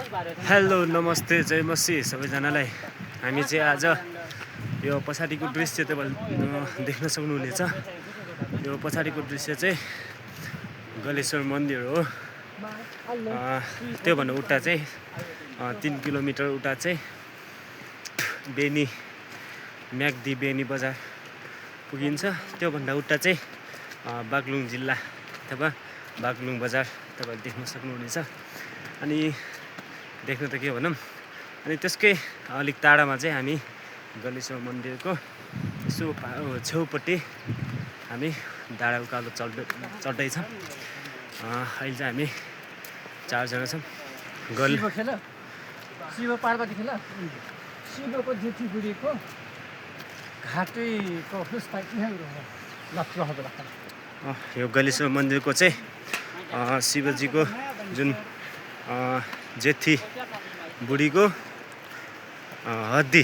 Hello नमस्ते जय मसी सबैजनालाई। हामी चाहिँ आज यो पछाडिको दृश्य तपाईले देख्न सक्नुहुनेछ। यो पछाडिको दृश्य चाहिँ गलेश्वर मन्दिर हो। त्योभन्दा उता चाहिँ 3 किलोमिटर उता चाहिँ बेनी म्याग्दी बेनी बजार पुगिन्छ। त्योभन्दा उता चाहिँ बागलुङ जिल्ला अथवा बागलुङ बजार तपाईले देख्न सक्नुहुनेछ। अनि देख्न त के भनौँ। अनि त्यसकै अलिक टाढामा चाहिँ हामी गलेश्वर मन्दिरको यसो छेउपट्टि हामी डाँडा उकालो चढ्दैछौँ। अहिले चाहिँ हामी 4 जना छौँ। शिव पार्वती खेल शिवको जेठी बुढीको घाटैको यो गलेश्वर मन्दिरको चाहिँ शिवजीको जुन जेठी बुढीको हड्डी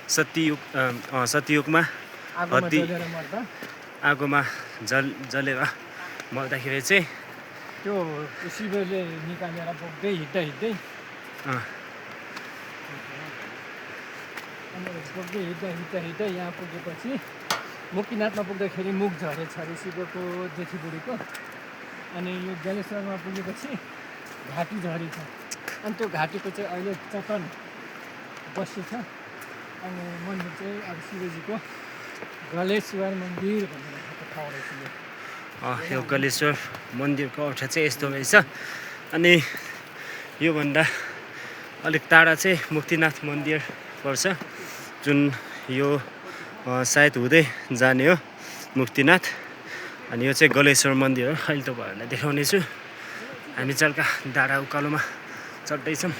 सतयुगमा हड्डी आगोमा जलेर मर्दाखेरि चाहिँ त्यो शिवले निकालेर बोक्दै हिँड्दै यहाँ पुगेपछि मुक्तिनाथमा पुग्दाखेरि मुख झरेछ अरे शिवको जेठी बुढीको। अनि यो गलेश्वरमा पुगेपछि घाँटी झरेछ। अनि त्यो घाँटीको चाहिँ अहिले चट्टान बसेछ। अनि मन्दिर चाहिँ अब शिवजीको गलेश्वर मन्दिर भनेर ठाउँ रहेछ। यो गलेश्वर मन्दिरको अर्थ चाहिँ यस्तो रहेछ। अनि योभन्दा अलिक टाढा चाहिँ मुक्तिनाथ मन्दिर पर्छ, जुन यो सायद हुँदै जाने हो मुक्तिनाथ। अनि यो चाहिँ गलेश्वर मन्दिर हो। अहिले तपाईँहरूलाई देखाउनेछु। हामी चल्का डाँडा उकालोमा चढ्दैछौँ।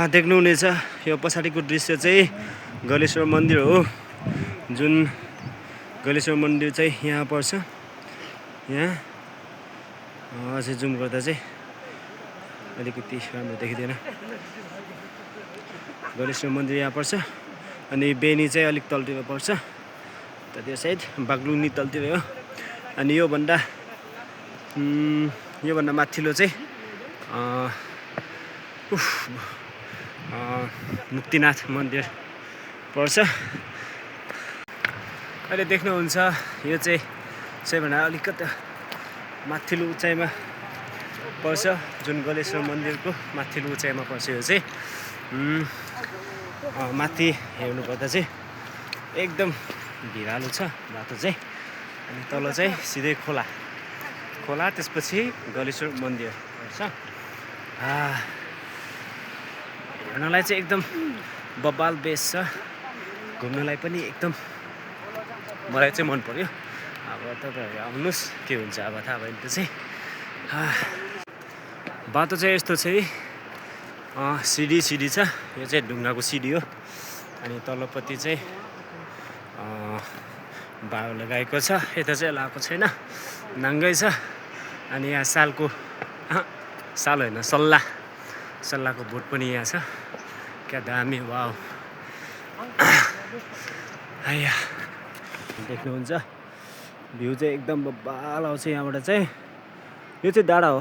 देख्नुहुनेछ यो पछाडिको दृश्य चाहिँ गलेश्वर मन्दिर हो। जुन गलेश्वर मन्दिर चाहिँ यहाँ पर्छ। यहाँ अझै जुम गर्दा चाहिँ अलिकति राम्रो देखिँदैन। गलेश्वर मन्दिर यहाँ पर्छ। अनि बेनी चाहिँ अलिक तलतिर पर्छ। त्यो साइड बागलुङ तलतिर हो। अनि योभन्दा माथिल्लो चाहिँ मुक्तिनाथ मन्दिर पर्छ। अहिले देख्नुहुन्छ यो चाहिँ सबैभन्दा अलिकति माथिल्लो उचाइमा पर्छ। जुन गलेश्वर मन्दिरको माथिल्लो उचाइमा पर्छ। यो चाहिँ माथि हेर्नुपर्दा चाहिँ एकदम भिरालो छ बाटो चाहिँ। अनि तल चाहिँ सिधै खोला त्यसपछि गलेश्वर मन्दिर पर्छ। हेर्नलाई चाहिँ एकदम बब्बाल बेस छ। घुम्नलाई पनि एकदम मलाई चाहिँ मन पर्यो। अब तपाईँहरू आउनुहोस्, के हुन्छ अब थाहा भयो त्यो चाहिँ। बाटो चाहिँ यस्तो छ। सिडी छ। यो चाहिँ ढुङ्गाको सिडी हो। अनि तल्लोपट्टि चाहिँ बायो लगाएको छ। यता चाहिँ लगाएको छैन, नाङ्गै छ। अनि यहाँ साल होइन सल्लाहको बोट पनि यहाँ छ। क्या दामी वाउ। देख्नुहुन्छ भ्यू चाहिँ एकदम बब्बाल आउँछ यहाँबाट चाहिँ। यो चाहिँ डाँडा हो,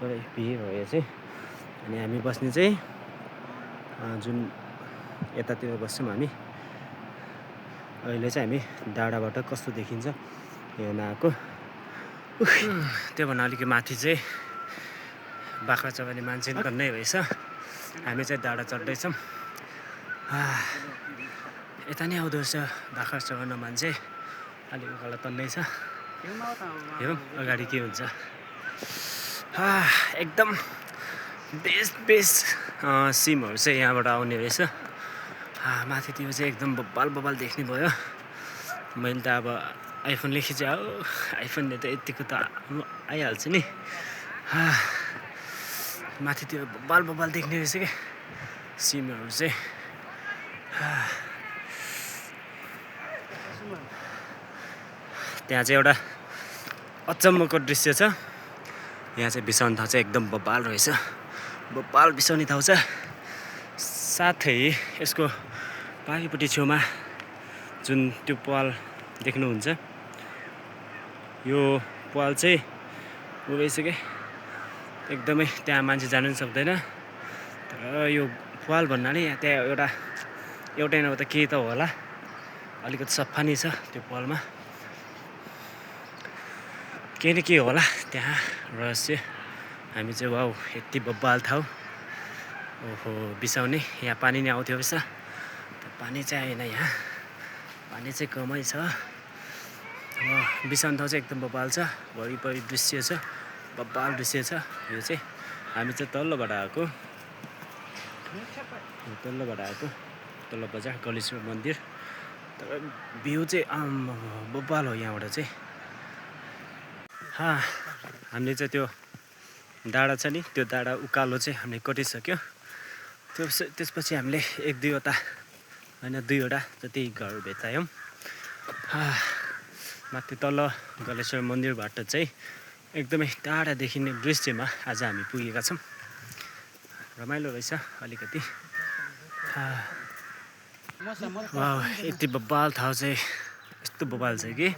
पुरै भिर हो यो चाहिँ। अनि हामी बस्ने चाहिँ जुन यतातिर बस्छौँ हामी। अहिले चाहिँ हामी डाँडाबाट कस्तो देखिन्छ हेर्न आएको। त्योभन्दा अलिक माथि चाहिँ बाख्रा चबाउने मान्छे नै रहेछ। हामी चाहिँ डाँडा चढ्दैछौँ। यता नै आउँदो रहेछ बाख्रा चबाउन मान्छे। अलिक उकालो तन्दैछ। हेरौँ अगाडि के हुन्छ। एकदम बेस्ट सिमहरू चाहिँ यहाँबाट आउने रहेछ। माथितिर चाहिँ एकदम बब्बाल देख्ने भयो। मैले त अब आइफोनले खिचेँ हो। आइफोनले त यतिको त आइहाल्छ नि। माथितिर बब्बाल देख्ने रहेछ क्या सिमहरू चाहिँ। त्यहाँ चाहिँ एउटा अचम्मको दृश्य छ। यहाँ चाहिँ बिसाउने ठाउँ चाहिँ एकदम बब्बाल रहेछ। बब्बाल बिसाउने ठाउँ छ। साथै यसको पारिपट्टि छेउमा जुन त्यो पाल देख्नुहुन्छ, यो पाल चाहिँ उ रहेछ क्या एकदमै त्यहाँ मान्छे जानु पनि सक्दैन। तर यो पाल भन्नाले यहाँ त्यहाँ एउटै नभए त केही त होला, अलिकति सफा नै छ त्यो पालमा, केही न केही होला त्यहाँ रहस्य। हामी चाहिँ वाउ यति बब्बाल ठाउँ, ओहो बिसाउने। यहाँ पानी नै आउँथ्यो रहेछ, पानी चाहिँ आएन, यहाँ पानी चाहिँ कमै छ। बिसाउने ठाउँ चाहिँ एकदम बब्बाल छ, वरिपरि दृश्य छ, बब्बाल दृश्य छ। यो चाहिँ हामी चाहिँ तल्लोबाट आएको, तल्लो बजार गलेश्वर मन्दिर। तर भ्यू चाहिँ बब्बाल हो यहाँबाट चाहिँ। हामीले चाहिँ त्यो डाँडा छ नि, त्यो डाँडा उकालो चाहिँ हामीले कटिसक्यो। त्यसपछि हामीले 1-2वटा होइन 2वटा जति घर भेटायौँ। माथि तल गलेश्वर मन्दिरबाट चाहिँ एकदमै टाढा देखिने दृश्यमा आज हामी पुगेका छौँ। रमाइलो रहेछ अलिकति। यति बब्बाल ठाउँ चाहिँ, यस्तो बब्बाल छ कि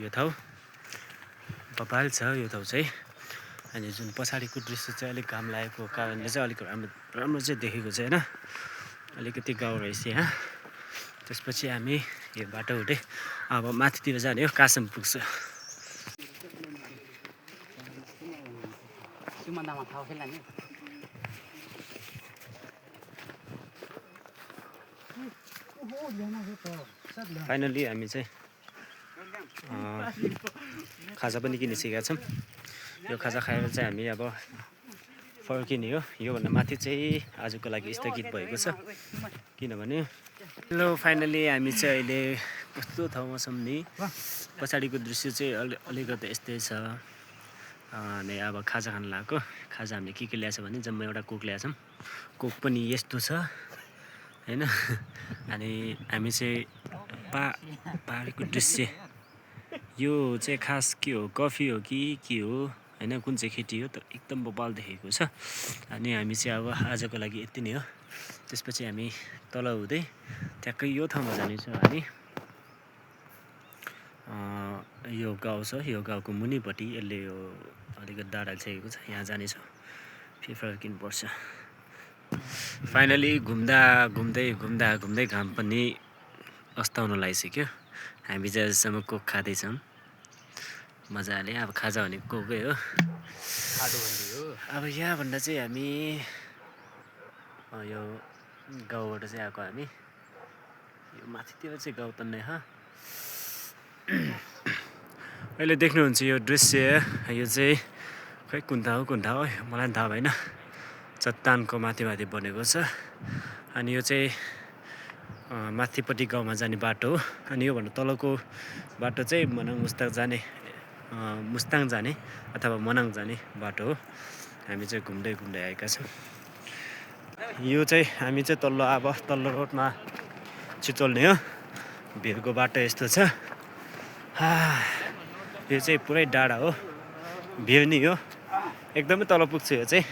यो ठाउँ बब्बाल छ यो ठाउँ चाहिँ। अनि जुन पछाडिको दृश्य चाहिँ अलिक घाम लागेको कारणले चाहिँ अलिक राम्रो चाहिँ देखेको छैन, अलिकति गाउँ रहेछ यहाँ। त्यसपछि हामी यो बाटो हुँदै अब माथितिर जाने हो, कासम पुग्छ। फाइनली हामी चाहिँ खाजा पनि किनिसकेका छौँ। यो खाजा खाएर चाहिँ हामी अब फर्किने हो। योभन्दा माथि चाहिँ आजको लागि स्थगित भएको छ, किनभने हेलो फाइनली हामी चाहिँ अहिले कस्तो ठाउँमा छौँ नि, पछाडिको दृश्य चाहिँ अलिकति यस्तै छ। अनि अब खाजा खान लगाएको। खाजा हामीले के ल्याएछ भने जम्मा एउटा कोक ल्याएछौँ। कोक पनि यस्तो छ होइन। अनि हामी चाहिँ पहाडको दृश्य, यो चाहिँ खास के हो, कफी हो कि के हो होइन, कुन चाहिँ खेती हो, तर एकदम बब्बाल देखेको छ। अनि हामी चाहिँ अब आजको लागि यति नै हो। त्यसपछि हामी तल हुँदै ट्याक्कै यो ठाउँमा जानेछौँ हामी। यो गाउँ छ, यो गाउँको मुनिपट्टि यसले यो अलिकति डाँडा छेकेको छ, यहाँ जानेछौँ। फेरि फर्किनुपर्छ। फाइनली घुम्दै घाम पनि अस्ताउन लागिसक्यो। हामी चाहिँ अझसम्म कोक खाँदैछौँ मजाले। अब खाजा भनेको कोकै हो। अब यहाँभन्दा चाहिँ हामी यो गाउँबाट चाहिँ आएको हामी, यो माथितिर चाहिँ गाउँ तन्ने अहिले देख्नुहुन्छ यो दृश्य, यो चाहिँ खै कुन ठाउँ मलाई थाहा भएन। चट्टानको माथि बनेको छ। अनि यो चाहिँ माथिपट्टि गाउँमा जाने बाटो हो। अनि योभन्दा तलको बाटो चाहिँ मुस्ताङ जाने अथवा मनाङ जाने बाटो हो। हामी चाहिँ घुम्दै आएका छौँ। यो चाहिँ हामी चाहिँ तल्लो रोडमा छिचोल्ने हो। भिरको बाटो यस्तो छ। यो चाहिँ पुरै डाँडा हो, भिर नै हो। एकदमै तल पुग्छ यो चाहिँ,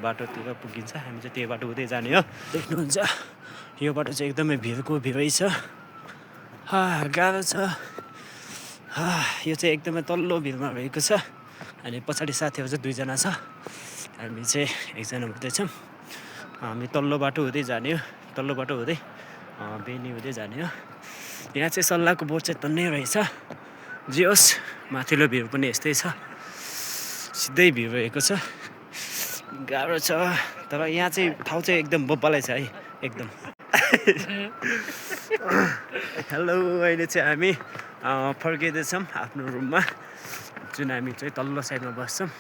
बाटोतिर पुगिन्छ। हामी चाहिँ त्यो बाटो हुँदै जाने हो। देख्नुहुन्छ यो बाटो चाहिँ एकदमै भिरै छ। गाह्रो छ। यो चाहिँ एकदमै तल्लो भिरमा रहेको छ। अनि पछाडि साथीहरू चाहिँ 2जना छ, हामी चाहिँ 1जना मात्रै छौँ। हामी तल्लो बाटो हुँदै जाने हो, तल्लो बाटो हुँदै बेनी हुँदै जाने हो। यहाँ चाहिँ सल्लाहको बोट चाहिँ तन्नै रहेछ। जे होस् माथिल्लो भिउ पनि यस्तै छ, सिधै भिउ रहेको छ। गाह्रो छ, तर यहाँ चाहिँ ठाउँ चाहिँ एकदम बब्बालै छ है, एकदम। हेलो, अहिले चाहिँ हामी फर्किँदैछौँ आफ्नो रुममा, जुन हामी चाहिँ तल्लो साइडमा बस्छौँ।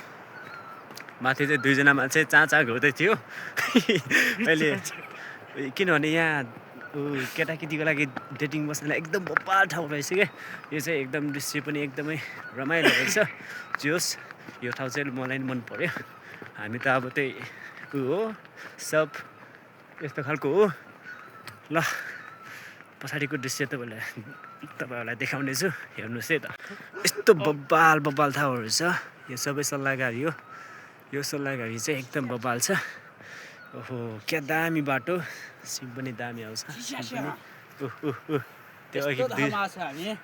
माथि चाहिँ 2जना मान्छे चाँ घुर्दै थियो अहिले, किनभने यहाँ केटाकेटीको लागि डेटिङ बस्नलाई एकदम बब्बाल ठाउँ रहेछ क्या। यो चाहिँ एकदम दृश्य पनि एकदमै रमाइलो रहेछ। जे होस् यो ठाउँ चाहिँ मलाई मन पर्यो। हामी त अब त्यही हो, सब यस्तो खालको हो। ल पछाडिको दृश्य तपाईँहरूलाई देखाउने छु, हेर्नुहोस् है त। यस्तो बब्बाल ठाउँहरू छ। यो सबै सल्लाहगारी हो। यो सल्लाहगारी चाहिँ एकदम बब्बाल छ। ओहो क्या दामी बाटो, सिम पनि दामी आउँछ। त्यो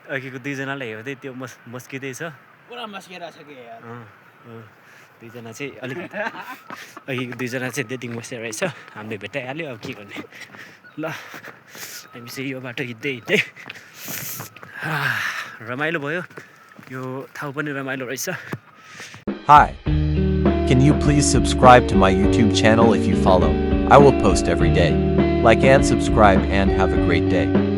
अघिको 2जनालाई हेर्दै त्यो मस्किँदै छ। पुरा मस्किरहेछ कि यार। दुईजना चाहिँ अलिक अघि दुईजना चाहिँ डेटिङ बसेर रहेछ हामीले भेटाइहाल्यो अब के गर्ने ल हामी चाहिँ यो बाटो हिँड्दै रमाइलो भयो यो ठाउँ पनि रमाइलो रहेछ Hi. Can you please subscribe to my YouTube channel if you follow? I will post every day. Like and subscribe and have a great day.